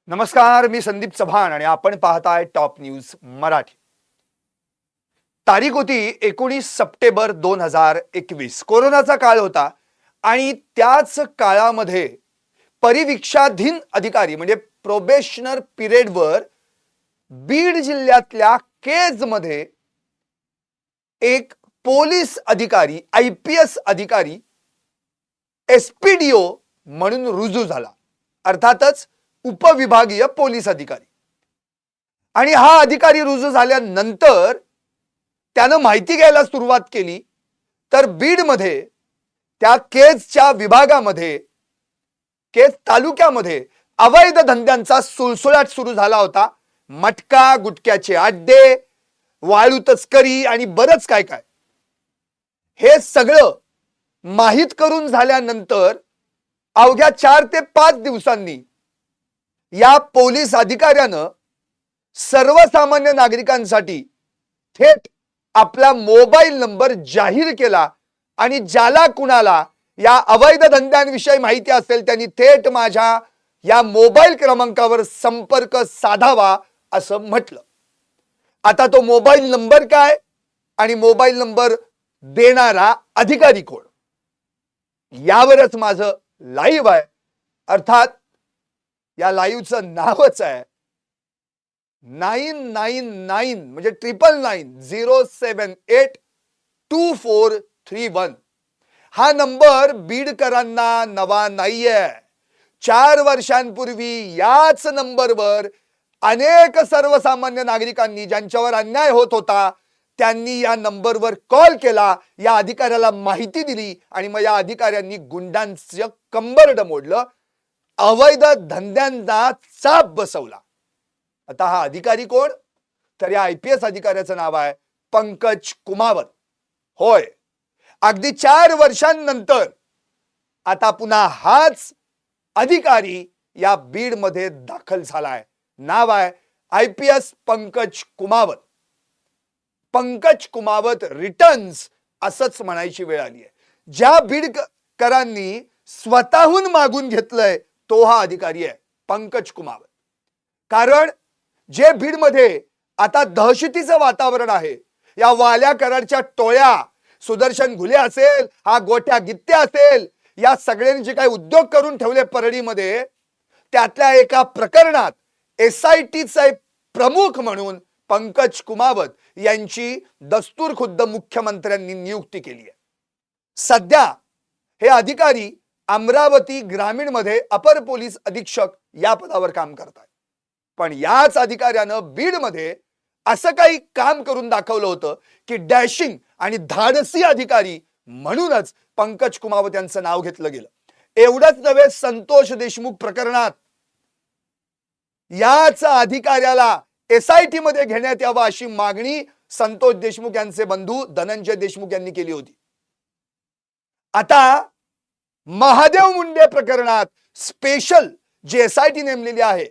नमस्कार, मी संदीप चव्हाण आणि आपण पाहताय टॉप न्यूज मराठी। तारीख होती 19 सप्टेंबर 2021। कोरोनाचा काळ होता आणि त्याच काळामध्ये परिवीक्षाधीन अधिकारी म्हणजे प्रोबेशनर पिरियडवर बीड जिल्ह्यातल्या केज मध्ये एक पोलीस अधिकारी IPS अधिकारी SPDO म्हणून रुजू झाला, अर्थातच उपविभागीय पोलीस अधिकारी। आणि हा अधिकारी रुजू झाल्यानंतर त्यानं माहिती घ्यायला सुरुवात केली तर बीड मध्ये त्या केजच्या विभागामध्ये केज तालुक्यामध्ये अवैध धंद्यांचा सुळसुळाट सुरू झाला होता। मटका, गुटख्याचे अड्डे, वाळू तस्करी आणि बरंच काय काय। हे सगळं माहित करून झाल्यानंतर अवघ्या 4 ते 5 दिवसांनी या पोलीस अधिकाऱ्यानं सर्वसामान्य नागरिकांसाठी थेट आपला मोबाईल नंबर जाहीर केला आणि ज्याला कुणाला या अवैध धंद्यांविषयी माहिती असेल त्यांनी थेट माझ्या या मोबाईल क्रमांकावर संपर्क साधावा असं म्हटलं। आता तो मोबाईल नंबर काय आणि मोबाईल नंबर देणारा अधिकारी कोण यावरच माझं लाईव्ह आहे। अर्थात या लाईव्हचं नावच आहे 999 म्हणजे 999078243 हा नंबर बीडकरांना नवा नाहीये। 4 वर्षांपूर्वी याच नंबरवर अनेक सर्वसामान्य नागरिकांनी ज्यांच्यावर अन्याय होत होता त्यांनी या नंबरवर कॉल केला, या अधिकाऱ्याला माहिती दिली आणि मग या अधिकाऱ्यांनी गुंडांचं कंबरड मोडलं, अवैध धंद्यांना चाप बसवला। आता हा अधिकारी कोण तर या IPS अधिकाऱ्याचं नाव आहे पंकज कुमावत। होय, अगदी 4 वर्षांनंतर आता पुन्हा हाच अधिकारी या बीड मध्ये दाखल झालाय। नाव आहे IPS पंकज कुमावत। पंकज कुमावत रिटर्न्स असंच म्हणायची वेळ आली आहे। ज्या बीडकरांनी स्वतःहून मागून घेतलंय तो हा अधिकारी आहे पंकज कुमावत। कारण जे बीड मध्ये आता दहशतीचं वातावरण आहे, या वाल्या कराडच्या टोळ्या, सुदर्शन घुले असेल, हा गोट्या गित्त्या असेल, या सगळ्यांनी जे काही उद्योग करून ठेवले परळीमध्ये, त्यातल्या एका प्रकरणात SITचे प्रमुख म्हणून पंकज कुमावत यांची दस्तूर खुद्द मुख्यमंत्र्यांनी नियुक्ती केली आहे। सध्या हे अधिकारी अमरावती ग्रामीण मध्ये अपर पोलीस अधीक्षक या पदावर काम करतात। पण याच अधिकाऱ्यानं बीड मध्ये असं काही काम करून दाखवलं होतं की डॅशिंग आणि धाडसी अधिकारी म्हणूनच पंकज कुमावत यांचं नाव घेतलं गेलं। एवढंच नव्हे, संतोष देशमुख प्रकरणात याच अधिकाऱ्याला SIT मध्ये घेण्यात यावं अशी मागणी संतोष देशमुख यांचे बंधू धनंजय देशमुख यांनी केली होती। आता महादेव मुंडे प्रकरणात स्पेशल जे SIT नेमलेली आहे,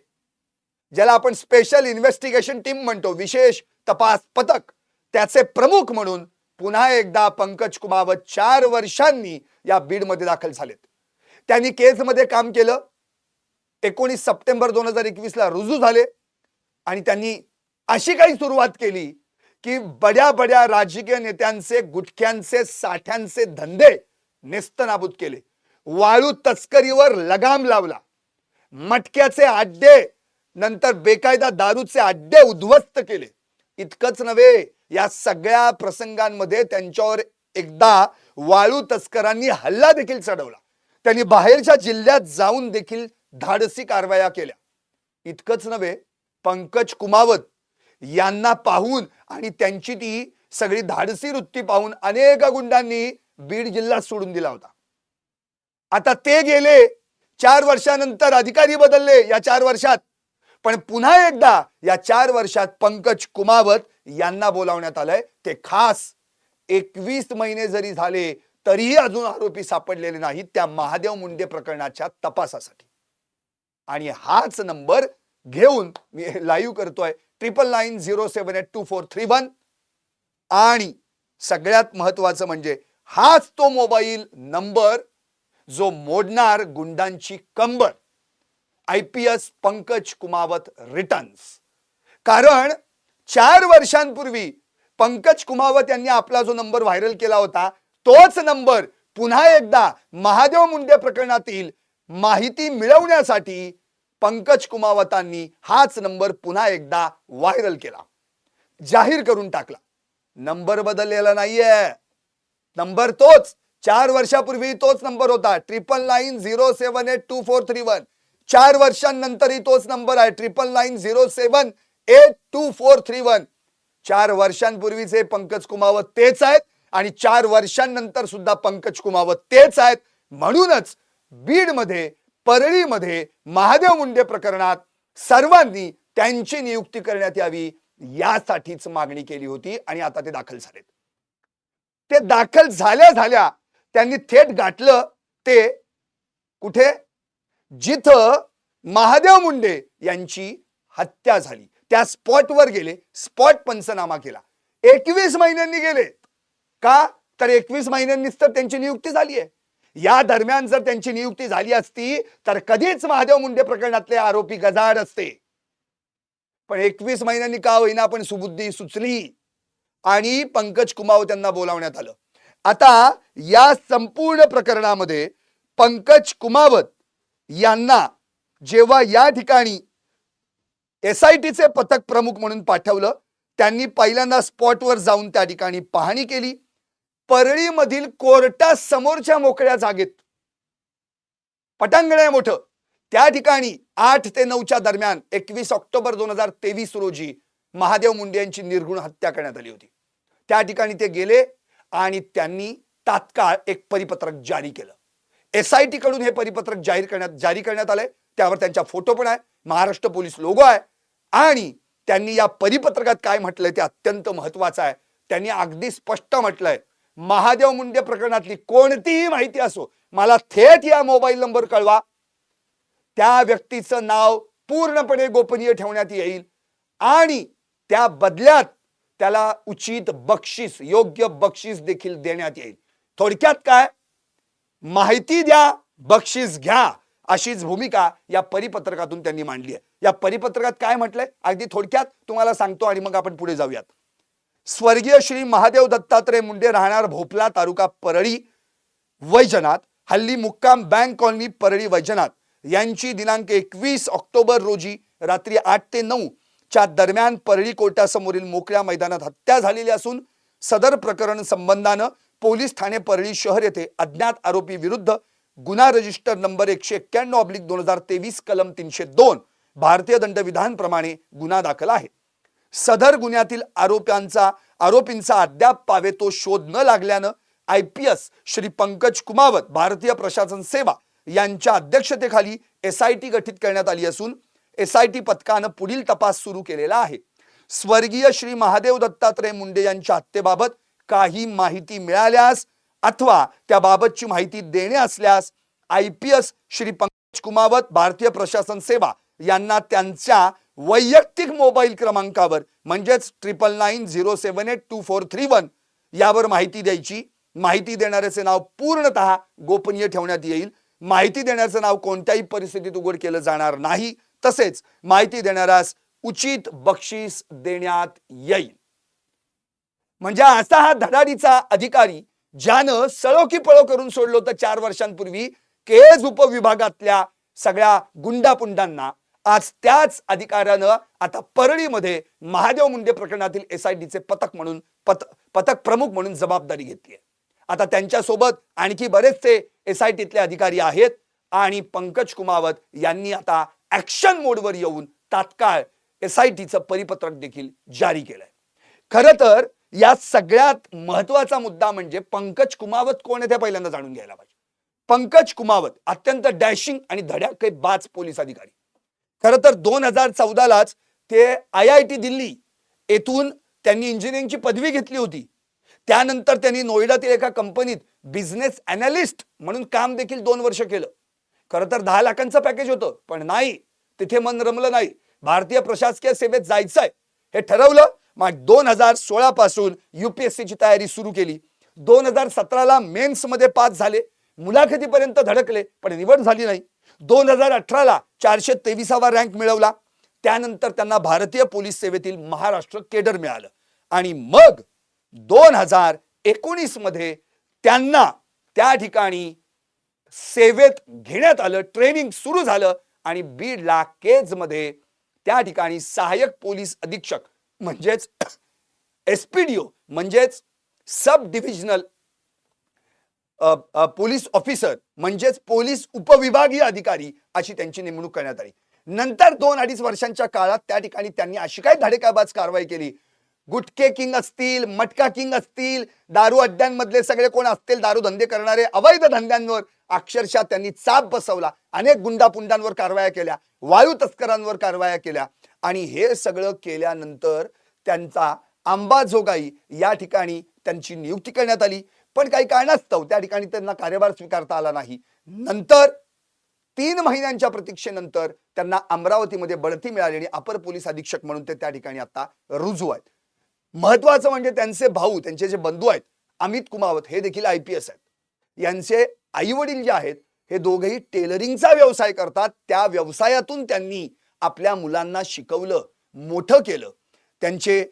ज्याला आपण स्पेशल इन्व्हेस्टिगेशन टीम म्हणतो, विशेष तपास पथक, त्याचे प्रमुख म्हणून पुन्हा एकदा पंकज कुमावत 4 वर्षांनी या बीड मध्ये दाखल झालेत। त्यांनी केस मध्ये काम केलं, 19 सप्टेंबर 2021 ला रुजू झाले आणि त्यांनी अशी काही सुरुवात केली की बड्या बड्या राजकीय नेत्यांचे गुटख्यांचे साठ्यांचे धंदे नेस्तनाबूत केले, वाळू तस्करीवर लगाम लावला, मटक्याचे अड्डे, नंतर बेकायदा दारूचे अड्डे उद्ध्वस्त केले। इतकंच नव्हे, या सगळ्या प्रसंगांमध्ये त्यांच्यावर एकदा वाळू तस्करांनी हल्ला देखील चढवला। त्यांनी बाहेरच्या जिल्ह्यात जाऊन देखील धाडसी कारवाया केल्या। इतकंच नव्हे, पंकज कुमावत यांना पाहून आणि त्यांची ती सगळी धाडसी वृत्ती पाहून अनेक गुंडांनी बीड जिल्हा सोडून दिला होता। आता ते गेले, 4 वर्षानंतर अधिकारी बदलले या 4 वर्षात, पण पुन्हा एकदा या 4 वर्षात पंकज कुमावत यांना बोलावण्यात आलंय। ते खास 21 महिने जरी झाले तरीही अजून आरोपी सापडलेले नाहीत त्या महादेव मुंडे प्रकरणाच्या तपासासाठी। आणि हाच नंबर घेऊन मी लाईव्ह करतोय 9990782431। आणि सगळ्यात महत्त्वाचं म्हणजे हाच तो मोबाईल नंबर जो मोडणार गुंडांची कंबर। IPS Pankaj Kumawat returns. कारण 4 वर्षांपूर्वी पंकज कुमावत यांनी आपला जो नंबर व्हायरल केला होता तोच नंबर पुन्हा एकदा महादेव मुंडे प्रकरणातील माहिती मिळवण्यासाठी पंकज कुमावतांनी हाच नंबर पुन्हा एकदा व्हायरल केला, जाहीर करून टाकला. नंबर बदललेला नाहीये, नंबर तोच 4 वर्षापूर्वी तोच नंबर होता 9990782431. 4 वर्षांनंतरही तोच नंबर आहे 9990782431. 4 वर्षांपूर्वीचे पंकज कुमावत तेच आहेत आणि 4 वर्षांनंतर सुद्धा पंकज कुमावत तेच आहेत. म्हणूनच बीडमध्ये, परळीमध्ये महादेव मुंडे प्रकरणात सर्वांनी त्यांची नियुक्ती करण्यात यावी यासाठीच मागणी केली होती आणि आता ते दाखल झालेत. ते दाखल झाल्या त्यांनी थेट गाठलं ते कुठे, जिथं महादेव मुंडे यांची हत्या झाली त्या स्पॉटवर गेले, स्पॉट पंचनामा केला. 21 महिन्यांनी गेले का, तर 21 महिन्यांनीच तर त्यांची नियुक्ती झाली आहे. या दरम्यान जर त्यांची नियुक्ती झाली असती तर कधीच महादेव मुंडे प्रकरणातले आरोपी गजाआड असते. पण 21 महिन्यांनी का होईना पण सुबुद्धी सुचली आणि पंकज कुमावत यांना बोलावण्यात आलं. आता या संपूर्ण प्रकरणामध्ये पंकज कुमावत यांना जेव्हा या ठिकाणी SITचे पथक प्रमुख म्हणून पाठवलं, त्यांनी पहिल्यांदा स्पॉटवर जाऊन त्या ठिकाणी पाहणी केली. परळीमधील कोर्टासमोरच्या मोकळ्या जागेत पटांगण आहे मोठं, त्या ठिकाणी 8 ते 9च्या दरम्यान 21 ऑक्टोबर 2023 रोजी महादेव मुंडे यांची निर्घृण हत्या करण्यात आली होती. त्या ठिकाणी ते गेले आणि त्यांनी तात्काळ एक परिपत्रक जारी केलं. SIT कडून हे परिपत्रक जारी करण्यात आलंय, त्यावर त्यांचा फोटो पण आहे, महाराष्ट्र पोलीस लोगो आहे. आणि त्यांनी या परिपत्रकात काय म्हटलंय ते अत्यंत महत्वाचं आहे. त्यांनी अगदी स्पष्ट म्हटलंय, महादेव मुंडे प्रकरणातली कोणतीही माहिती असो मला थेट या मोबाईल नंबर कळवा, त्या व्यक्तीचं नाव पूर्णपणे गोपनीय ठेवण्यात येईल आणि त्या बदल्यात त्याला उचित बक्षीस, योग्य बक्षीस देखील देण्यात येईल. थोडक्यात काय, माहिती द्या, बक्षीस घ्या, अशीच भूमिका या परिपत्रकातून त्यांनी मांडली आहे. या परिपत्रकात काय म्हटलंय अगदी थोडक्यात तुम्हाला सांगतो आणि मग आपण पुढे जाऊयात. स्वर्गीय श्री महादेव दत्तात्रय मुंडे, राहणार भोपला, तालुका परळी, वैजनाथ, हल्ली मुक्काम बँक कॉलनी, परळी, वैजनाथ, यांची दिनांक 21 ऑक्टोबर रोजी रात्री 8 ते 9 च्या दरम्यान परळी कोर्टासमोरील मोकळ्या मैदानात हत्या झालेली असून सदर प्रकरण संबंधानं पोलीस ठाणे परळी शहर येथे अज्ञात आरोपी विरुद्ध गुन्हा रजिस्टर नंबर 191/2023 कलम 302 भारतीय दंडविधान प्रमाणे गुन्हा दाखल आहे. सदर गुन्ह्यातील आरोपींचा अद्याप पावेतो शोध न लागल्यानं IPS श्री पंकज कुमावत, भारतीय प्रशासन सेवा यांच्या अध्यक्षतेखाली SIT गठीत करण्यात आली असून SIT पथकानं पुढील तपास सुरू केलेला आहे. स्वर्गीय श्री महादेव दत्तात्रय मुंडे यांच्या हत्येबाबत काही माहिती मिळाल्यास अथवा त्याबाबतची माहिती देणे असल्यास IPS श्री पंकज कुमावत, भारतीय प्रशासन सेवा यांना त्यांच्या वैयक्तिक मोबाईल क्रमांकावर म्हणजेच 9990782431 यावर माहिती द्यायची. माहिती देणाऱ्याचे नाव पूर्णतः गोपनीय ठेवण्यात येईल. माहिती देण्याचं नाव कोणत्याही परिस्थितीत उघड केलं जाणार नाही. तसेच माहिती देणाऱ्यास उचित बक्षीस देण्यात येईल. म्हणजे असा हा धडाडीचा अधिकारी ज्यानं सळो की पळो करून सोडलं होतं 4 वर्षांपूर्वी केज उपविभागातल्या सगळ्या गुंडापुंडांना, आज त्याच अधिकाऱ्यानं आता परळीमध्ये महादेव मुंडे प्रकरणातील SITचे पथक प्रमुख म्हणून जबाबदारी घेतली आहे. आता त्यांच्यासोबत आणखी बरेचसे SITतले अधिकारी आहेत आणि पंकज कुमावत यांनी आता ऍक्शन मोडवर येऊन तात्काळ SITचं परिपत्रक देखील जारी केलंय. खरं तर या सगळ्यात महत्वाचा मुद्दा म्हणजे पंकज कुमावत कोण आहे ते पहिल्यांदा जाणून घ्यायला पाहिजे. पंकज कुमावत अत्यंत डॅशिंग आणि धडाकेबाज पोलीस अधिकारी. खरं तर 2014लाच ते IIT दिल्ली येथून त्यांनी इंजिनिअरिंगची पदवी घेतली होती. त्यानंतर त्यांनी नोएडातील एका कंपनीत बिझनेस अॅनालिस्ट म्हणून काम देखील 2 वर्ष केलं. खरं तर 10 लाखांचं पॅकेज होतं, पण नाही, तिथे मन रमलं नाही. भारतीय प्रशासकीय सेवेत जायचंय हे ठरवलं. मग 2016 पासून UPSCची तयारी सुरू केली. 2017ला मेन्स मध्ये पास झाले, मुलाखतीपर्यंत धडकले, पण निवड झाली नाही. 2018ला 423वा रँक मिळवला. त्यानंतर त्यांना भारतीय पोलीस सेवेतील महाराष्ट्र केडर मिळालं आणि मग 2019 मध्ये त्यांना त्या ठिकाणी सेवेत घेण्यात आलं, ट्रेनिंग सुरू झालं आणि बीडला केजमध्ये त्या ठिकाणी सहाय्यक पोलीस अधीक्षक म्हणजेच एसपीडीओ म्हणजेच सब डिव्हिजनल पोलीस ऑफिसर म्हणजेच पोलीस उपविभागीय अधिकारी अशी त्यांची नेमणूक करण्यात आली. नंतर 2-2.5 वर्षांच्या काळात त्या ठिकाणी त्यांनी अशी काय धडेकाबाज कारवाई केली. गुटखे किंग असतील, मटका किंग असतील, दारू अड्ड्यांमधले सगळे कोण असतील दारू धंदे करणारे अवैध धंद्यांवर अक्षरशः त्यांनी चाप बसवला. अनेक गुंडापुंडांवर कारवाया केल्या, वायू तस्करांवर कारवाया केल्या आणि हे सगळं केल्यानंतर त्यांचा अंबाजोगाई या ठिकाणी त्यांची नियुक्ती करण्यात आली. पण काही कारणास्तव त्या ठिकाणी त्यांना कार्यभार स्वीकारता आला नाही. नंतर 3 महिन्यांच्या प्रतीक्षेनंतर त्यांना अमरावतीमध्ये बढती मिळाली आणि अपर पोलीस अधीक्षक म्हणून ते त्या ठिकाणी आता रुजू आहेत. महत्वाचं म्हणजे त्यांचे भाऊ, त्यांचे जे बंधू आहेत अमित कुमावत, हे देखील IPS आहेत. यांचे आई वडील जे आहेत हे दोघेही टेलरिंगचा व्यवसाय करतात. त्या व्यवसायातून त्यांनी आपल्या मुलांना शिकवलं, मोठं केलं. त्यांचे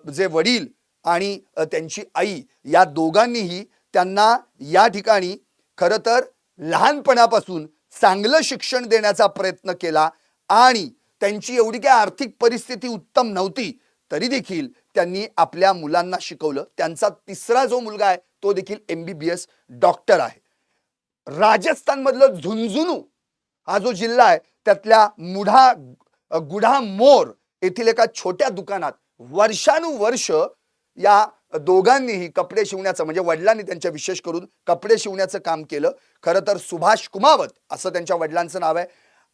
जे वडील आणि त्यांची आई या दोघांनीही त्यांना या ठिकाणी खरं तर लहानपणापासून चांगलं शिक्षण देण्याचा प्रयत्न केला आणि त्यांची एवढी काही आर्थिक परिस्थिती उत्तम नव्हती तरी देखील त्यांनी आपल्या मुलांना शिकवलं. त्यांचा 3रा जो मुलगा आहे तो देखील MBBS डॉक्टर आहे. राजस्थान मधलं झुंझुनू हा जो जिल्हा आहे त्यातल्या गुढामोर येथील एका छोट्या दुकानात वर्षानुवर्ष या दोघांनीही कपडे शिवण्याचं म्हणजे वडिलांनी त्यांच्या विशेष करून कपडे शिवण्याचं काम केलं. खरं तर सुभाष कुमावत असं त्यांच्या वडिलांचं नाव आहे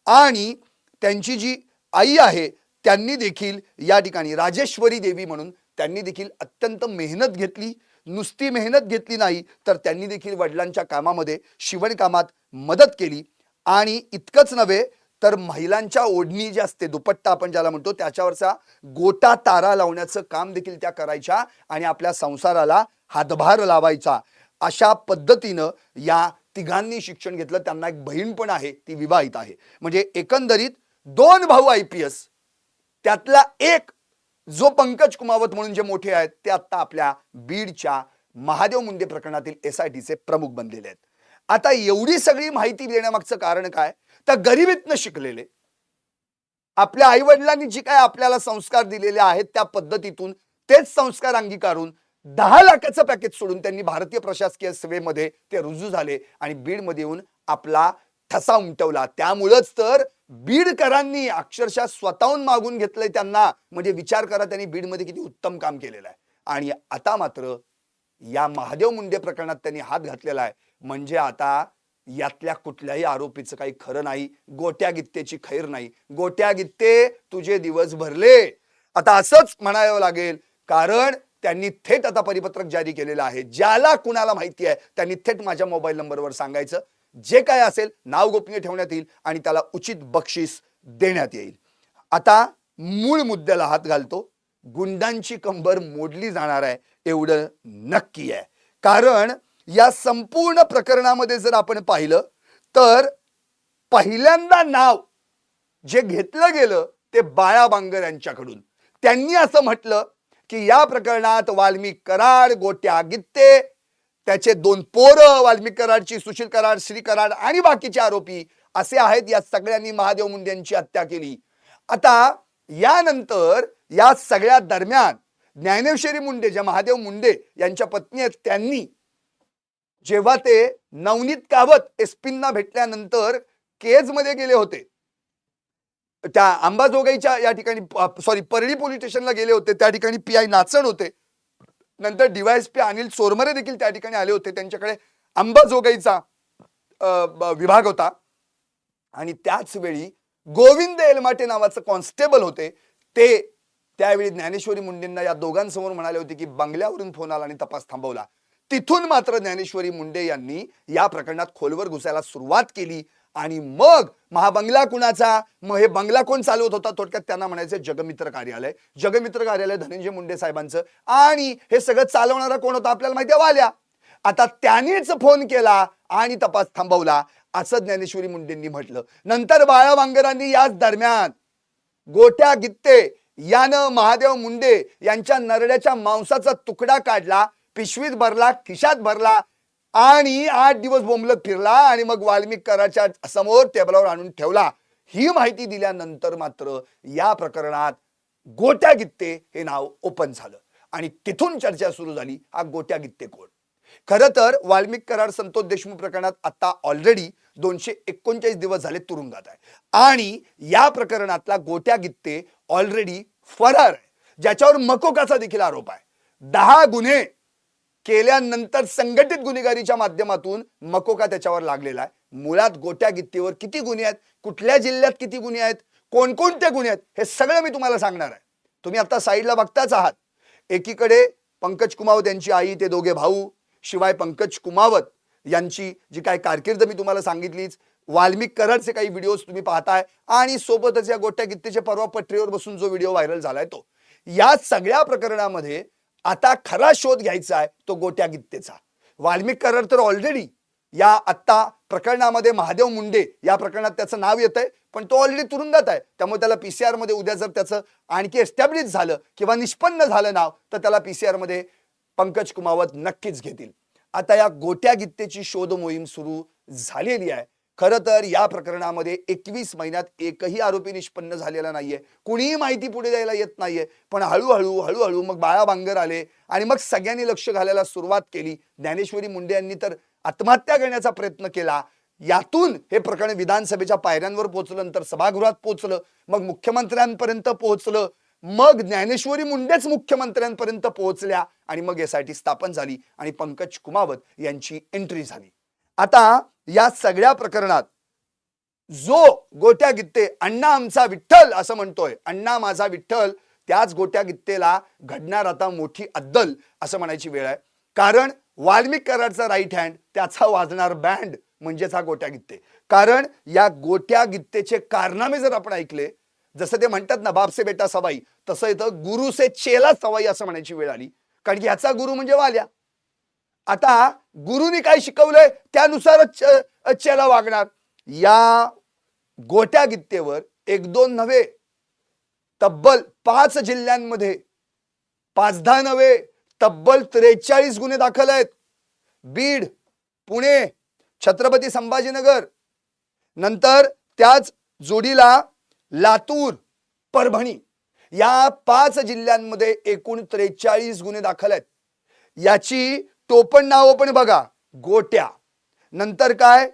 आणि त्यांची जी आई आहे त्यांनी देखील या ठिकाणी राजेश्वरी देवी म्हणून त्यांनी देखील अत्यंत मेहनत घेतली. नुसती मेहनत घेतली नाही तर त्यांनी देखील वडिलांच्या कामामध्ये शिवणकामात मदत केली आणि इतकंच नव्हे तर महिलांच्या ओढणी जी असते दुपट्टा आपण ज्याला म्हणतो त्याच्यावरचा गोटा तारा लावण्याचं काम देखील त्या करायच्या आणि आपल्या संसाराला हातभार लावायचा. अशा पद्धतीनं या तिघांनी शिक्षण घेतलं. त्यांना एक बहीण पण आहे, ती विवाहित आहे. म्हणजे एकंदरीत 2 भाऊ IPS, त्यातला एक जो पंकज कुमावत म्हणून जे मोठे आहेत ते आता आपल्या बीडच्या महादेव मुंडे प्रकरणातील SITचे प्रमुख बनलेले आहेत. आता एवढी सगळी माहिती देण्यामागचं कारण काय तर गरिबीतनं शिकलेले आपल्या आई वडिलांनी जी काय आपल्याला संस्कार दिलेले आहेत त्या पद्धतीतून तेच संस्कार अंगीकारून 10 लाखाचं पॅकेज सोडून त्यांनी भारतीय प्रशासकीय सेवेमध्ये ते रुजू झाले आणि बीडमध्ये येऊन आपला ठसा उमटवला. त्यामुळेच तर बीडकरांनी अक्षरशः स्वतःहून मागून घेतलंय त्यांना. म्हणजे विचार करा त्यांनी बीडमध्ये किती उत्तम काम केलेलं आहे. आणि आता मात्र या महादेव मुंडे प्रकरणात त्यांनी हात घातलेला आहे. म्हणजे आता यातल्या कुठल्याही आरोपीचं काही खरं नाही. गोट्या गित्तेची खैर नाही. गोट्या गित्ते तुझे दिवस भरले आता असंच म्हणावं लागेल. कारण त्यांनी थेट आता परिपत्रक जारी केलेलं आहे. ज्याला कुणाला माहिती आहे त्यांनी थेट माझ्या मोबाईल नंबरवर सांगायचं. जे काय असेल नाव गोपनीय ठेवण्यात येईल आणि त्याला उचित बक्षीस देण्यात येईल. आता मूळ मुद्द्याला हात घालतो. गुंडांची कंबर मोडली जाणार आहे एवढं नक्की आहे. कारण या संपूर्ण प्रकरणामध्ये जर आपण पाहिलं तर पहिल्यांदा नाव जे घेतलं गेलं ते बाळा बांगर यांच्याकडून. त्यांनी असं म्हटलं की या प्रकरणात वाल्मिक कराड, गोट्या गित्ते, त्याचे 2 पोरं वाल्मिक कराडची सुशील कराड, श्री कराड आणि बाकीचे आरोपी असे आहेत. या सगळ्यांनी महादेव मुंडे यांची हत्या केली. आता यानंतर या सगळ्या दरम्यान ज्ञानेश्वरी मुंडे ज्या महादेव मुंडे यांच्या पत्नी आहेत त्यांनी जेव्हा ते नवनीत कावत एसपींना भेटल्यानंतर केजमध्ये गेले होते, त्या अंबाजोगाईच्या या ठिकाणी परळी पोलीस स्टेशनला गेले होते. त्या ठिकाणी PI नाचण होते. नंतर DYSP अनिल चोरमरे देखील त्या ठिकाणी आले होते. त्यांच्याकडे अंबाजोगाईचा विभाग होता आणि त्याच वेळी गोविंद एलमाटे नावाचे कॉन्स्टेबल होते. ते त्यावेळी ज्ञानेश्वरी मुंडेंना या दोघांसमोर म्हणाले होते की बंगल्यावरून फोन आला आणि तपास थांबवला. तिथून मात्र ज्ञानेश्वरी मुंडे यांनी या प्रकरणात खोलवर घुसायला सुरुवात केली आणि मग महाबंगला कुणाचा, मग हे बंगला कोण चालवत होता, थोडक्यात त्यांना म्हणायचे जगमित्र कार्यालय. जगमित्र कार्यालय धनंजय मुंडे साहेबांचं आणि हे सगळं चालवणारा कोण होता आपल्याला माहिती आहे, वाल्या. आता त्यांनीच फोन केला आणि तपास थांबवला असं ज्ञानेश्वरी मुंडेंनी म्हटलं. नंतर बाळा वांगरांनी याच दरम्यान गोट्या गित्ते यानं महादेव मुंडे यांच्या नरड्याच्या मांसाचा तुकडा काढला, पिशवीत भरला, खिशात भरला आणि 8 दिवस बोंबलत फिरला आणि मग वाल्मिक कराच्या समोर टेबलावर आणून ठेवला. ही माहिती दिल्यानंतर मात्र या प्रकरणात गोट्या गित्ते हे नाव ओपन झालं आणि तिथून चर्चा सुरू झाली. हा गोट्या गित्ते कोण? खरं तर वाल्मिक कराड संतोष देशमुख प्रकरणात आता ऑलरेडी 239 दिवस झाले तुरुंगात आहे आणि या प्रकरणातला गोट्या गित्ते ऑलरेडी फरार आहे, ज्याच्यावर मकोकाचा देखील आरोप आहे. 10 गुन्हे केल्यानंतर संघटित गुन्हेगारीच्या माध्यमातून मकोका त्याच्यावर लागलेला आहे. मुळात गोट्या गित्तेवर किती गुन्हे आहेत, कुठल्या जिल्ह्यात किती गुन्हे आहेत, कोणकोणते गुन्हे आहेत, हे सगळं मी तुम्हाला सांगणार आहे. तुम्ही आता साईडला बघताच आहात. एकीकडे पंकज कुमावत यांची आई, ते दोघे भाऊ, शिवाय पंकज कुमावत यांची जी काही कारकीर्द मी तुम्हाला सांगितलीच, वाल्मिक कराडचे काही व्हिडिओज तुम्ही पाहताय आणि सोबतच या गोट्या गित्तेचे परवा पटरीवर बसून जो व्हिडिओ व्हायरल झालाय तो. या सगळ्या प्रकरणामध्ये आता खरा शोध घ्यायचा आहे तो गोट्या गित्तेचा. वाल्मिक कराड तर ऑलरेडी या आत्ता प्रकरणामध्ये महादेव मुंडे या प्रकरणात त्याचं नाव येतंय, पण तो ऑलरेडी तुरुंगात आहे. त्यामुळे त्याला पीसीआर मध्ये उद्या जर त्याचं आणखी एस्टॅब्लिश झालं किंवा निष्पन्न झालं नाव, तर त्याला पीसीआर मध्ये पंकज कुमावत नक्कीच घेतील. आता या गोट्या गित्तेची शोध मोहीम सुरू झालेली आहे. खरं तर या प्रकरणामध्ये 21 महिन्यात एकही आरोपी निष्पन्न झालेला नाहीये, कुणीही माहिती पुढे द्यायला येत नाहीये. पण हळूहळू मग बाळा बांगर आले आणि मग सगळ्यांनी लक्ष घालायला सुरुवात केली. ज्ञानेश्वरी मुंडे यांनी तर आत्महत्या करण्याचा प्रयत्न केला. यातून हे प्रकरण विधानसभेच्या पायऱ्यांवर पोहोचलं, नंतर सभागृहात पोहोचलं, मग मुख्यमंत्र्यांपर्यंत पोहोचलं, मग ज्ञानेश्वरी मुंडेच मुख्यमंत्र्यांपर्यंत पोहोचल्या आणि मग एसआयटी स्थापन झाली आणि पंकज कुमावत यांची एंट्री झाली. आता या सगळ्या प्रकरणात जो गोट्या गित्ते अण्णा आमचा विठ्ठल असं म्हणतोय, अण्णा माझा विठ्ठल, त्याच गोट्या गित्तेला घडणार आता मोठी अद्दल असं म्हणायची वेळ आहे. कारण वाल्मिक कराडचा राईट हँड, त्याचा वाजणार बँड म्हणजेच हा गोट्या गित्ते. कारण या गोट्या गित्तेचे कारनामे जर आपण ऐकले, जसं ते म्हणतात ना बाप से बेटा सवाई, तसं इथं गुरु से चेला सवाई असं म्हणायची वेळ आली. कारण की ह्याचा गुरु म्हणजे वाल्या. आता गुरुनी काय शिकवलंय त्यानुसारच चेला वागणार. या गोट्या गित्तेवर 1-2 नव्हे, तब्बल 5 जिल्ह्यांमध्ये 5-10 नव्हे, तब्बल 43 गुन्हे दाखल आहेत. बीड, पुणे, छत्रपती संभाजीनगर, नंतर त्याच जोडीला लातूर, परभणी, या 5 जिल्ह्यांमध्ये एकूण 43 गुन्हे दाखल आहेत. याची टोपण नाव पण बघा, गोट्या, नंतर काय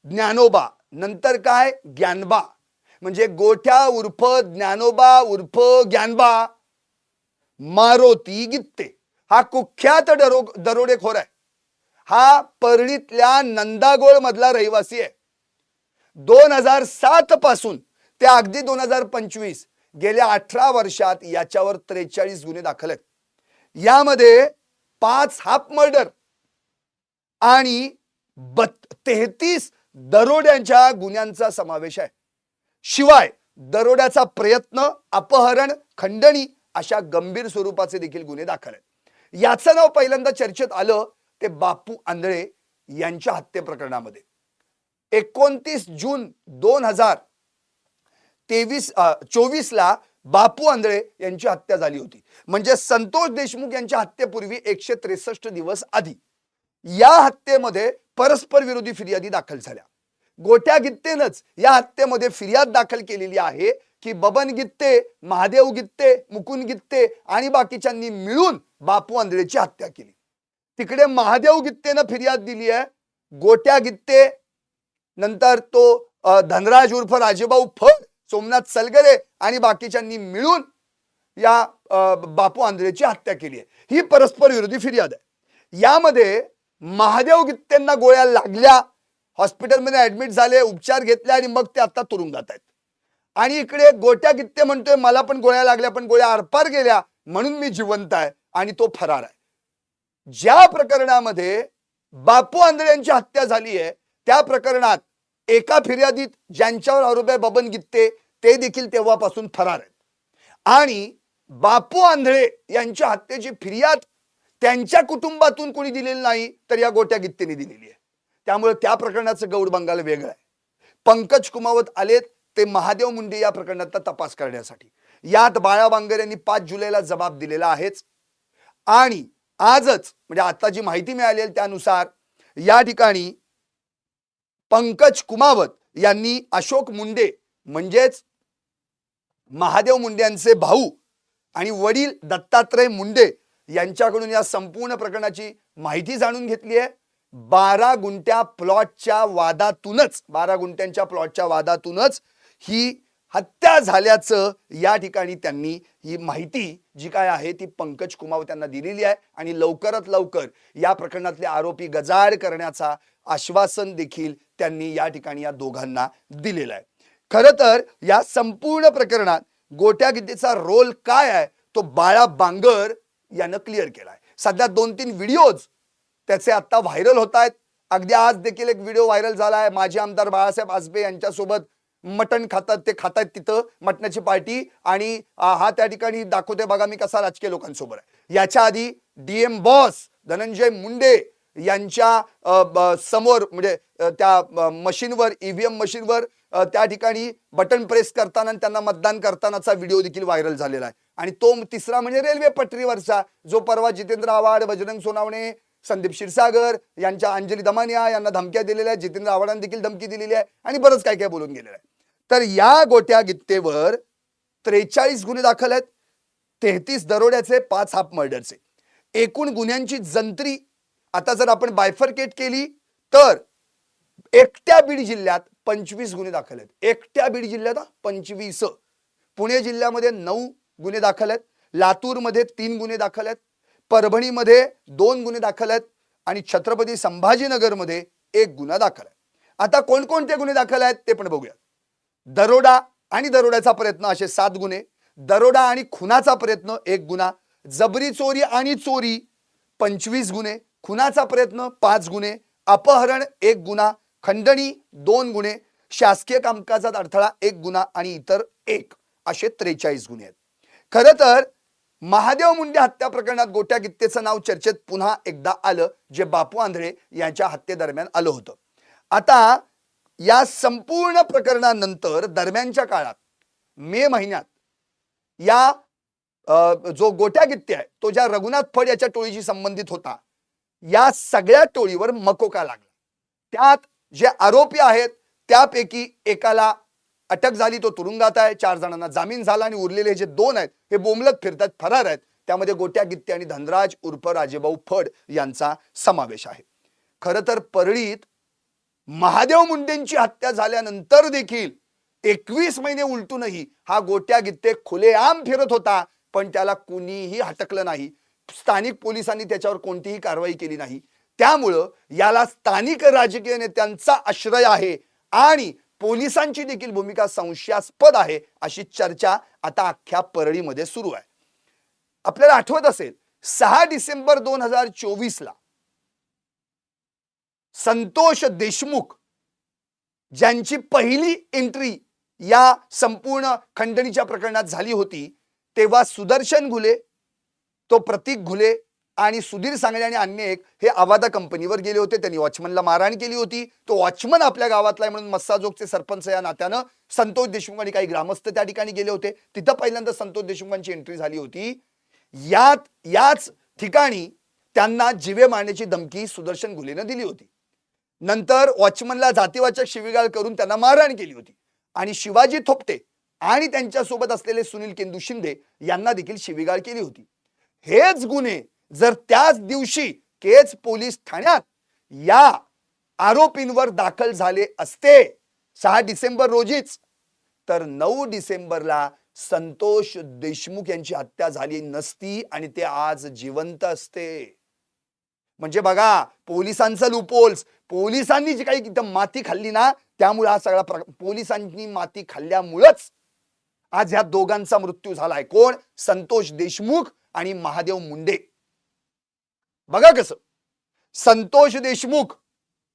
ज्ञानोबा, नंतर काय ज्ञानबा. म्हणजे गोट्या उर्फ ज्ञानोबा उर्फ ज्ञानबा मारोती गित्ते हा कुख्यात दरोडेखोर आहे. हा परळीतल्या नंदागोळ मधला रहिवासी आहे. 2007 पासून ते अगदी 2025 गेल्या 18 वर्षात याच्यावर 43 गुन्हे दाखल आहेत. यामध्ये 5 हाफ मर्डर आणि 33 दरोड्यांच्या गुन्ह्यांचा समावेश आहे. शिवाय दरोड्याचा प्रयत्न, अपहरण, खंडणी अशा गंभीर स्वरूपाचे देखील गुन्हे दाखल आहेत. याचं नाव पहिल्यांदा चर्चेत आलं ते बापू आंधळे यांच्या हत्ये प्रकरणामध्ये. 29 जून 2024 ला बापू आंधळे यांची हत्या झाली होती. म्हणजे संतोष देशमुख यांच्या हत्येपूर्वी 163 दिवस आधी या हत्येमध्ये परस्पर विरोधी फिर्यादी दाखल झाल्या. गोट्या गित्तेनंच या हत्येमध्ये फिर्याद दाखल केलेली आहे की बबन गित्ते, महादेव गित्ते, मुकुंद गित्ते आणि बाकीच्यांनी मिळून बापू आंधळेची हत्या केली. तिकडे महादेव गित्तेनं फिर्याद दिली आहे. गोट्या गित्ते, नंतर तो धनराज उर्फ राजेभाऊ फड, सोमनाथ सलगरे आणि बाकीच्यांनी मिळून या बापू आंधळेची हत्या केली आहे. ही परस्पर विरोधी फिर्याद आहे. यामध्ये महादेव गित्तेंना गोळ्या लागल्या, हॉस्पिटलमध्ये ऍडमिट झाले, उपचार घेतले आणि मग ते आता तुरुंगात आहेत. आणि इकडे गोट्या गित्ते म्हणतोय मला पण गोळ्या लागल्या, पण गोळ्या आरपार गेल्या म्हणून मी जिवंत आहे आणि तो फरार आहे. ज्या प्रकरणामध्ये बापू आंधळे यांची हत्या झाली आहे त्या प्रकरणात एका फिर्यादीत ज्यांच्यावर आरोप आहे बबन गित्ते, ते देखील तेव्हापासून फरार आहेत. आणि बापू आंधळे यांच्या हत्येची फिर्याद त्यांच्या कुटुंबातून कोणी दिलेली नाही, तर या गोट्या गित्तेने दिलेली आहे. त्यामुळे त्या प्रकरणाचं गौड बंगाल वेगळं आहे. पंकज कुमावत आलेत ते महादेव मुंडे या प्रकरणाचा तपास करण्यासाठी. यात बाळा बांगर यांनी 5 जुलैला जबाब दिलेला आहेच. आणि आजच म्हणजे आता जी माहिती मिळाली त्यानुसार या ठिकाणी पंकज कुमावत यांनी अशोक मुंडे म्हणजेच महादेव मुंडे यांचे भाऊ आणि वडील दत्तात्रय मुंडे यांच्याकडून या संपूर्ण प्रकरणाची माहिती जाणून घेतली आहे. 12 गुंठ्या प्लॉटच्या वादातूनच ही हत्या झाल्याचं या ठिकाणी त्यांनी ही माहिती जी काय आहे ती पंकज कुमावत यांना दिलेली आहे. आणि लवकरात लवकर या प्रकरणातले आरोपी गजाड करण्याचा आश्वासन देखील त्यांनी या ठिकाणी या दोघांना दिलेलं आहे. खरं तर या संपूर्ण प्रकरणात गोट्या गिद्देचा रोल काय आहे तो बाळा बांगर यानं क्लिअर केलाय. सध्या 2-3 व्हिडिओज त्याचे आता व्हायरल होत आहेत. अगदी आज देखील एक व्हिडिओ व्हायरल झाला आहे. माजी आमदार बाळासाहेब आजबे यांच्यासोबत मटण खातात, ते खातात तिथं मटणाची पार्टी, आणि हा त्या ठिकाणी दाखवते बघा मी कसा राजकीय लोकांसोबत आहे. याच्या आधी डीएम बॉस धनंजय मुंडे यांच्या समोर म्हणजे त्या मशीनवर ईव्हीएम मशीनवर त्या ठिकाणी बटन प्रेस करताना त्यांना मतदान करतानाचा व्हिडिओ देखील व्हायरल झालेला आहे. आणि तो तिसरा म्हणजे रेल्वे पटरीवरचा जो परवा जितेंद्र आव्हाड, बजरंग सोनावणे, संदीप क्षीरसागर यांच्या अंजली दमानिया यांना धमक्या दिलेल्या आहेत. जितेंद्र आव्हाडांनी देखील धमकी दिलेली आहे आणि बरंच काय काय बोलून गेलेलं आहे. तर या गोट्या गित्तेवर 43 गुन्हे दाखल आहेत. 33 दरोड्याचे, 5 हाफ मर्डरचे. एकूण गुन्ह्यांची जंत्री आता जर आपण बायफरकेट केली तर एकट्या बीड जिल्ह्यात 25 गुन्हे दाखल आहेत. एकट्या बीड जिल्ह्यात 25. पुणे जिल्ह्यामध्ये 9 गुन्हे दाखल आहेत. लातूरमध्ये 3 गुन्हे दाखल आहेत. परभणीमध्ये 2 गुन्हे दाखल आहेत आणि छत्रपती संभाजीनगरमध्ये 1 गुन्हा दाखल आहे. आता कोणकोणते गुन्हे दाखल आहेत ते पण बघूया. दरोडा आणि दरोड्याचा प्रयत्न असे 7 गुन्हे. दरोडा आणि खुनाचा प्रयत्न 1 गुन्हा. जबरी चोरी आणि चोरी 25 गुन्हे. खुनाचा प्रयत्न 5 गुन्हे. अपहरण 1 गुन्हा. खंडणी 2 गुन्हे. शासकीय कामकाजात अडथळा 1 गुन्हा आणि इतर 1 असे 43 गुन्हे आहेत. खरं तर महादेव मुंडे हत्या प्रकरणात गोट्या गित्तेचं नाव चर्चेत पुन्हा एकदा आलं, जे बापू आंधळे यांच्या हत्येदरम्यान आलं होतं. आता या संपूर्ण प्रकरणानंतर दरम्यानच्या काळात मे महिन्यात या जो गोट्या गित्ते आहे तो ज्या रघुनाथ फड याच्या टोळीशी संबंधित होता, या सगळ्या टोळीवर मकोका लागला. त्यात जे आरोपी आहेत त्यापैकी एकाला अटक झाली, तो तुरुंगात आहे. 4 जणांना जामीन झाला आणि उरलेले जे 2 आहेत हे बोंबलत फिरतात, फरार आहेत. त्यामध्ये गोट्या गित्ते आणि धनराज उर्फ राजेभाऊ फड यांचा समावेश आहे. खरं तर परळीत महादेव मुंडेंची हत्या झाल्यानंतर देखील 21 महिने उलटूनही हा गोट्या गित्ते खुलेआम फिरत होता, पण त्याला कुणीही हटकलं नाही. स्थानिक पोलिसांनी त्याच्यावर कोणतीही कारवाई केली नाही. त्यामुळं याला स्थानिक राजकीय नेत्यांचा आश्रय आहे आणि पोलिसांची देखील भूमिका संशयास्पद आहे अशी चर्चा आता अख्ख्या परळीमध्ये सुरू आहे. आपल्याला आठवत असेल 6 डिसेंबर 2024 ला संतोष देशमुख ज्यांची पहिली एंट्री या संपूर्ण खंडणीच्या प्रकरणात झाली होती, तेव्हा सुदर्शन घुले, तो प्रतीक घुले आणि सुधीर सांगळे आणि अन्य एक हे आवादा कंपनीवर गेले होते. त्यांनी वॉचमनला मारहाण केली होती. तो वॉचमन आपल्या गावातला आहे म्हणून मस्साजोगचे सरपंच या नात्यानं संतोष देशमुख आणि काही ग्रामस्थ त्या ठिकाणी गेले होते. तिथं पहिल्यांदा संतोष देशमुखांची एंट्री झाली होती. याच ठिकाणी त्यांना जीवे मारण्याची धमकी सुदर्शन घुलेनं दिली होती. नंतर वॉचमनला जातीवाचक शिवीगाळ करून त्यांना मारहाण केली होती आणि शिवाजी थोपटे आणि त्यांच्यासोबत असलेले सुनील केंदू शिंदे यांना देखील शिवीगाळ केली होती. हेच गुन्हे जर त्याच दिवशी केज पोलीस ठाण्यात या आरोपींवर दाखल झाले असते 6 डिसेंबर रोजीच, तर 9 डिसेंबरला संतोष देशमुख यांची हत्या झाली नसती आणि ते आज जिवंत असते. म्हणजे बघा, पोलिसांचं लूपहोल्स, पोलिसांनी जी काही इथं माती खाल्ली ना, त्यामुळे हा सगळा पोलिसांनी माती खाल्ल्यामुळेच आज ह्या दोघांचा मृत्यू झालाय. कोण? संतोष देशमुख आणि महादेव मुंडे. बघा कसं संतोष देशमुख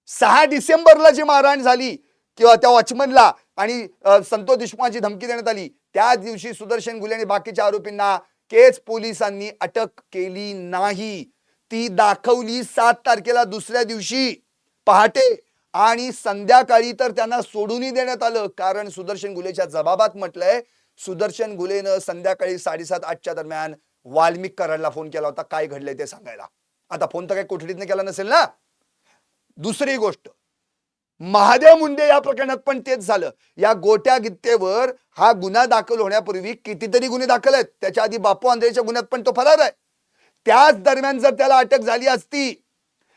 6 डिसेंबरला जी मारहाण झाली किंवा त्या वॉचमनला आणि संतोष देशमुखांची धमकी देण्यात आली, त्या दिवशी सुदर्शन घुले आणि बाकीच्या आरोपींना केज पोलिसांनी अटक केली नाही. ती दाखवली 7 तारखेला दुसऱ्या दिवशी. पहाटे आणि संध्याकाळी तर त्यांना सोडूनही देण्यात आलं, कारण सुदर्शन घुलेच्या जबाबात म्हटलंय सुदर्शन घुलेनं संध्याकाळी 7:30-8च्या दरम्यान वाल्मिक कराडला फोन केला होता काय घडलंय ते सांगायला. आता फोन तर काही कोठडीतनं केला नसेल ना. दुसरी गोष्ट, महादेव मुंडे या प्रकरणात पण तेच झालं. या गोट्या गित्तेवर हा गुन्हा दाखल होण्यापूर्वी कितीतरी गुन्हे दाखल आहेत. त्याच्या आधी बापू आंधळेच्या गुन्ह्यात पण तो फरार आहे. त्याच दरम्यान जर त्याला अटक झाली असती,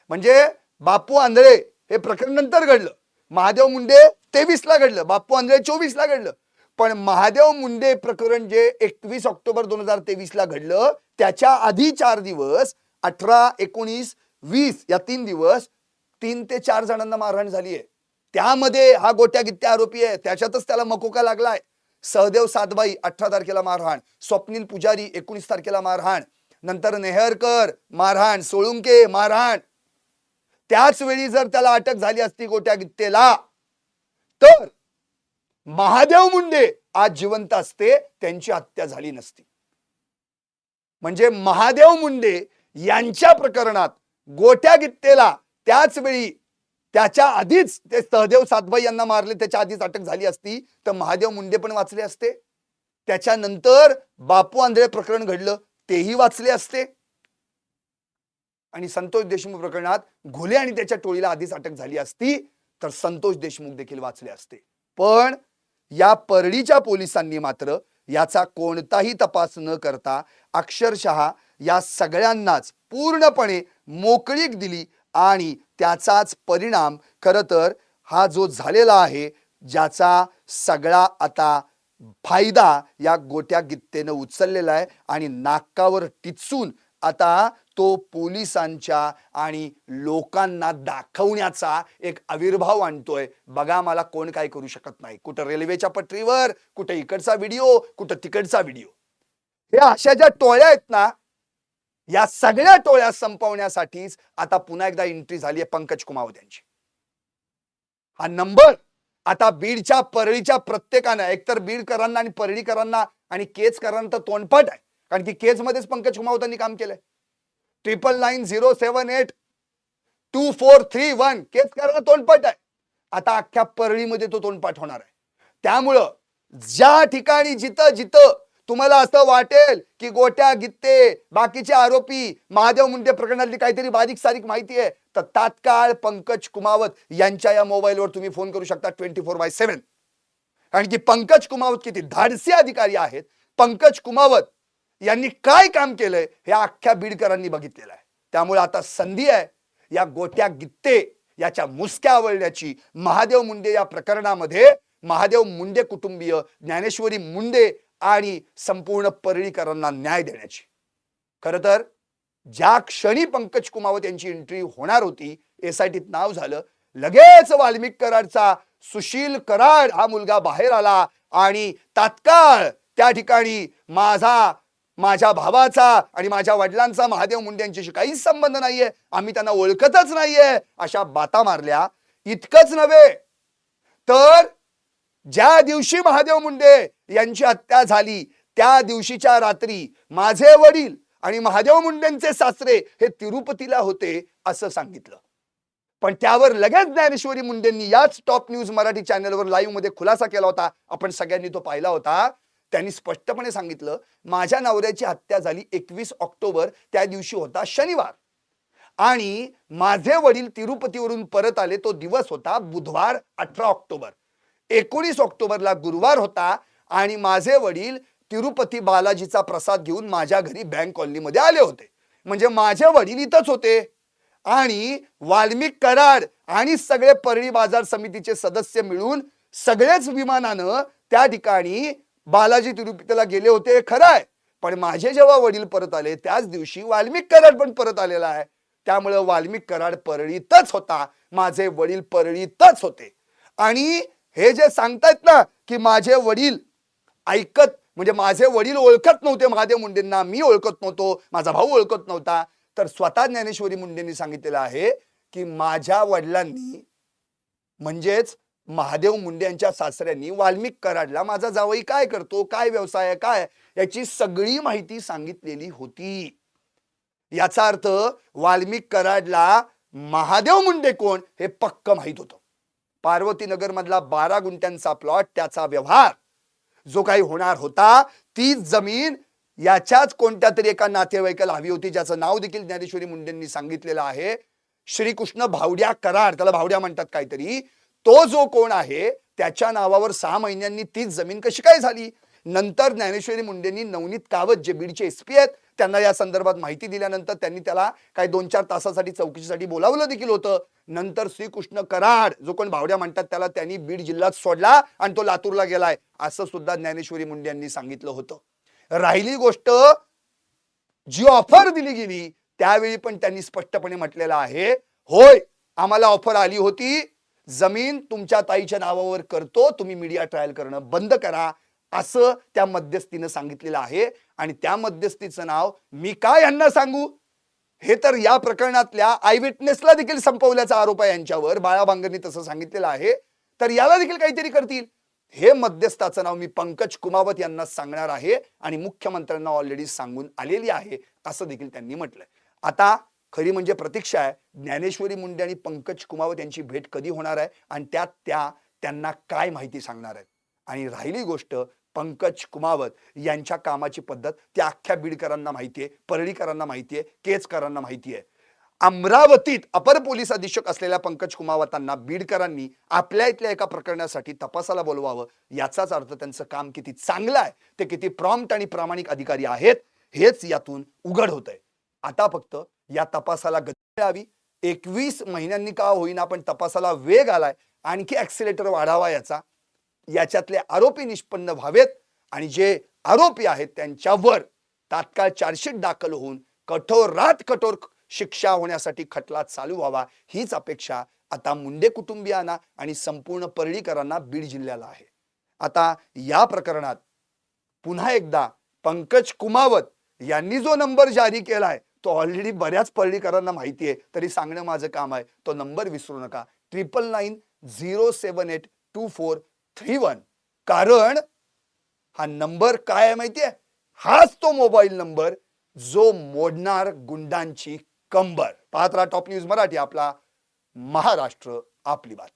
म्हणजे बापू आंधळे हे प्रकरण नंतर घडलं, महादेव मुंडे 23ला घडलं, बापू आंधळे 24ला घडलं, पण महादेव मुंडे प्रकरण जे 21 ऑक्टोबर 2023ला घडलं, त्याच्या आधी 4 दिवस 18, 19, 20 या 3 दिवस 3 ते 4 जणांना मारहाण झाली आहे. त्यामध्ये हा गोट्या गित्त्या आरोपी आहे, त्याच्यातच त्याला मकोका लागलाय. सहदेव सातबाई 18 तारखेला मारहाण, स्वप्नील पुजारी 19 तारखेला मारहाण, नंतर नेहरकर मारहाण, सोळुंके मारहाण. त्याच वेळी जर त्याला अटक झाली असती गोट्या गित्तेला, तर महादेव मुंडे आज जिवंत असते, त्यांची हत्या झाली नसती. म्हणजे महादेव मुंडे यांच्या प्रकरणात गोट्या गित्तेला त्याच वेळी त्याच्या आधीच ते सहदेव सातबाई यांना मारले, त्याच्या आधीच अटक झाली असती तर महादेव मुंडे पण वाचले असते. त्याच्यानंतर बापू आंधळे प्रकरण घडलं, तेही वाचले असते. आणि संतोष देशमुख प्रकरणात घुले आणि त्याच्या टोळीला आधीच अटक झाली असती तर संतोष देशमुख देखील वाचले असते. पण या परळीच्या पोलिसांनी मात्र याचा कोणताही तपास न करता अक्षरशः या सगळ्यांनाच पूर्णपणे मोकळीक दिली आणि त्याचाच परिणाम खरं तर हा जो झालेला आहे, ज्याचा सगळा आता फायदा या गोट्या गित्तेनं उचललेला आहे आणि नाकावर टिचून आता तो पोलिसांच्या आणि लोकांना दाखवण्याचा एक आविर्भाव आणतोय. बघा मला कोण काय करू शकत नाही. कुठं रेल्वेच्या पटरीवर, कुठं इकडचा व्हिडिओ, कुठं तिकडचा व्हिडिओ. हे अशा ज्या टोळ्या आहेत ना, या सगळ्या टोळ्या संपवण्यासाठीच आता पुन्हा एकदा एंट्री झाली आहे पंकज कुमावत यांची. हा नंबर आता बीडच्या परळीच्या प्रत्येकानं, एकतर बीडकरांना आणि परळीकरांना आणि केजकरांना तर तोंडपाठ आहे, कारण की केज मध्येच पंकज कुमावतांनी काम केलंय. 9990782431 केजकरांना तोंडपाठ आहे. आता अख्ख्या परळीमध्ये तो तोंडपाठ होणार आहे. त्यामुळं ज्या ठिकाणी जिथं जिथं तुम्हाला असं वाटेल की गोट्या गित्ते बाकीचे आरोपी महादेव मुंडे प्रकरणातली काहीतरी बारीक सारीक माहिती आहे, तर तात्काळ पंकज कुमावत यांच्या या मोबाईलवर तुम्ही फोन करू शकता 24/7. कारण की पंकज कुमावत किती धाडसी अधिकारी आहेत. पंकज कुमावत यांनी काय काम केलंय हे अख्ख्या बीडकरांनी बघितलेलं आहे. त्यामुळे आता संधी आहे या गोट्या गित्ते याच्या मुसक्या आवळण्याची. महादेव मुंडे या प्रकरणामध्ये महादेव मुंडे कुटुंबीय, ज्ञानेश्वरी मुंडे आणि संपूर्ण परळीकरांना न्याय देण्याची. खरं तर ज्या क्षणी पंकज कुमावत यांची एंट्री होणार होती, एसआयटीत नाव झालं, लगेच वाल्मिक कराडचा सुशील कराड हा मुलगा बाहेर आला आणि तात्काळ त्या ठिकाणी माझ्या भावाचा आणि माझ्या वडिलांचा महादेव मुंडे यांच्याशी काहीच संबंध नाहीये, आम्ही त्यांना ओळखतच नाहीये, अशा बाता मारल्या. इतकंच नव्हे तर ज्या दिवशी महादेव मुंडे यांची हत्या झाली त्या दिवशीच्या रात्री माझे वडील आणि महादेव मुंडेंचे सासरे हे तिरुपतीला होते असं सांगितलं. पण त्यावर लगेच ज्ञानेश्वरी मुंडेंनी याच टॉप न्यूज मराठी चॅनलवर लाईव्ह मध्ये खुलासा केला होता. आपण सगळ्यांनी तो पाहिला होता. त्यांनी स्पष्टपणे सांगितलं, माझ्या नवऱ्याची हत्या झाली 21 ऑक्टोबर, त्या दिवशी होता शनिवार, आणि माझे वडील तिरुपतीवरून परत आले तो दिवस होता बुधवार 18 ऑक्टोबर. 19 ऑक्टोबरला गुरुवार होता आणि माझे वडील तिरुपती बालाजीचा प्रसाद घेऊन माझ्या घरी बँक कॉलनीमध्ये आले होते. म्हणजे माझे वडील इथंच होते आणि वाल्मिक कराड आणि सगळे परळी बाजार समितीचे सदस्य मिळून सगळेच विमानानं त्या ठिकाणी बालाजी तिरुपतीला गेले होते, खरं आहे. पण माझे जेव्हा वडील परत आले त्याच दिवशी वाल्मिक कराड पण परत आलेला आहे. त्यामुळे वाल्मिक कराड परळीतच होता, माझे वडील परळीतच होते. आणि हे जे सांगतायत ना की माझे वडील म्हणजे माझे वडील ओळखत नव्हते महादेव मुंडेंना, मी ओळखत नव्हतो, माझा भाऊ ओळखत नव्हता, तर स्वतः ज्ञानेश्वरी मुंडेंनी सांगितलेलं आहे की माझ्या वडिलांनी म्हणजेच महादेव मुंडे यांच्या सासऱ्यांनी वाल्मिक कराडला माझा जावई काय करतो, काय व्यवसाय आहे, काय याची सगळी माहिती सांगितलेली होती. याचा अर्थ वाल्मिक कराडला महादेव मुंडे कोण हे पक्क माहित होतं. पार्वतीनगर मधला 12 गुंठ्यांचा प्लॉट, त्याचा व्यवहार जो काही होणार होता, ती जमीन याच्याच कोणत्या तरी एका नातेवाईकाला हवी होती, ज्याचं नाव देखील ज्ञानेश्वरी मुंडेंनी सांगितलेलं आहे. श्रीकृष्ण भावड्या कराड, त्याला भावड्या म्हणतात काहीतरी. तो जो कोण आहे त्याच्या नावावर 6 महिन्यांनी तीच जमीन कशी काय झाली? नंतर ज्ञानेश्वरी मुंडेंनी नवनीत कावत, जे बीडचे एसपी आहेत, त्यांना या संदर्भात माहिती दिल्यानंतर त्यांनी त्याला काही 2-4 तासासाठी चौकशीसाठी बोलावलं देखील होतं. नंतर श्रीकृष्ण कराड, जो कोण भावड्या म्हणतात त्याला, त्यांनी बीड जिल्ह्यात सोडला आणि तो लातूरला गेलाय, असं सुद्धा ज्ञानेश्वरी मुंडे यांनी सांगितलं होतं. राहिली गोष्ट जी ऑफर दिली गेली, त्यावेळी पण त्यांनी स्पष्टपणे म्हटलेलं आहे, होय आम्हाला ऑफर आली होती, जमीन तुमच्या ताईच्या नावावर करतो, तुम्ही मीडिया ट्रायल करणं बंद करा, असं त्या मध्यस्थीनं सांगितलेलं आहे. आणि त्या मध्यस्थीचं नाव मी काय यांना सांगू, हे तर या प्रकरणातल्या आय विटनेसला देखील संपवल्याचा आरोप आहे यांच्यावर. बाळा बांगरनी तसं सांगितलेलं आहे, तर याला देखील काहीतरी करतील. हे मध्यस्थाचं नाव मी पंकज कुमावत यांना सांगणार आहे आणि मुख्यमंत्र्यांना ऑलरेडी सांगून आलेली आहे, असं देखील त्यांनी म्हटलंय. आता खरी म्हणजे प्रतीक्षा आहे, ज्ञानेश्वरी मुंडे आणि पंकज कुमावत यांची भेट कधी होणार आहे आणि त्यात त्यांना काय माहिती सांगणार आहेत. आणि राहिली गोष्ट पंकज कुमावत यांच्या कामाची पद्धत, त्या अख्ख्या बीडकरांना माहितीये, परळीकरांना माहितीये, केजकरांना माहितीये. अमरावतीत अपर पोलीस अधीक्षक असलेल्या पंकज कुमावतांना बीडकरांनी आपल्या इथल्या एका प्रकरणासाठी तपासाला बोलवावं, याचाच अर्थ त्यांचं काम किती चांगलं आहे, ते किती प्रॉम्प्ट आणि प्रामाणिक अधिकारी आहेत, हेच यातून उघड होतंय. आता फक्त या तपासाला गती मिळावी. 21 महिन्यांनी का होईना पण तपासाला वेग आलाय, आणखी ऍक्सिलेटर वाढावा याच्यातले आरोपी निष्पन्न व्हावेत आणि जे आरोपी आहेत त्यांच्यावर तात्काळ चार्जशीट दाखल होऊन कठोरात कठोर शिक्षा होण्यासाठी खटला चालू व्हावा, हीच अपेक्षा आता मुंडे कुटुंबियांना आणि संपूर्ण परळीकरांना बीड जिल्ह्याला आहे. आता या प्रकरणात पुन्हा एकदा पंकज कुमावत यांनी जो नंबर जारी केलाय, तो ऑलरेडी बऱ्याच परळीकरांना माहिती आहे, तरी सांगणं माझं काम आहे. तो नंबर विसरू नका, 9990782431. कारण हा नंबर काय आहे माहितीये, हाच तो मोबाईल नंबर जो मोडणार गुंडांची कंबर. पाहत राहा टॉप न्यूज मराठी, आपला महाराष्ट्र आपली बात.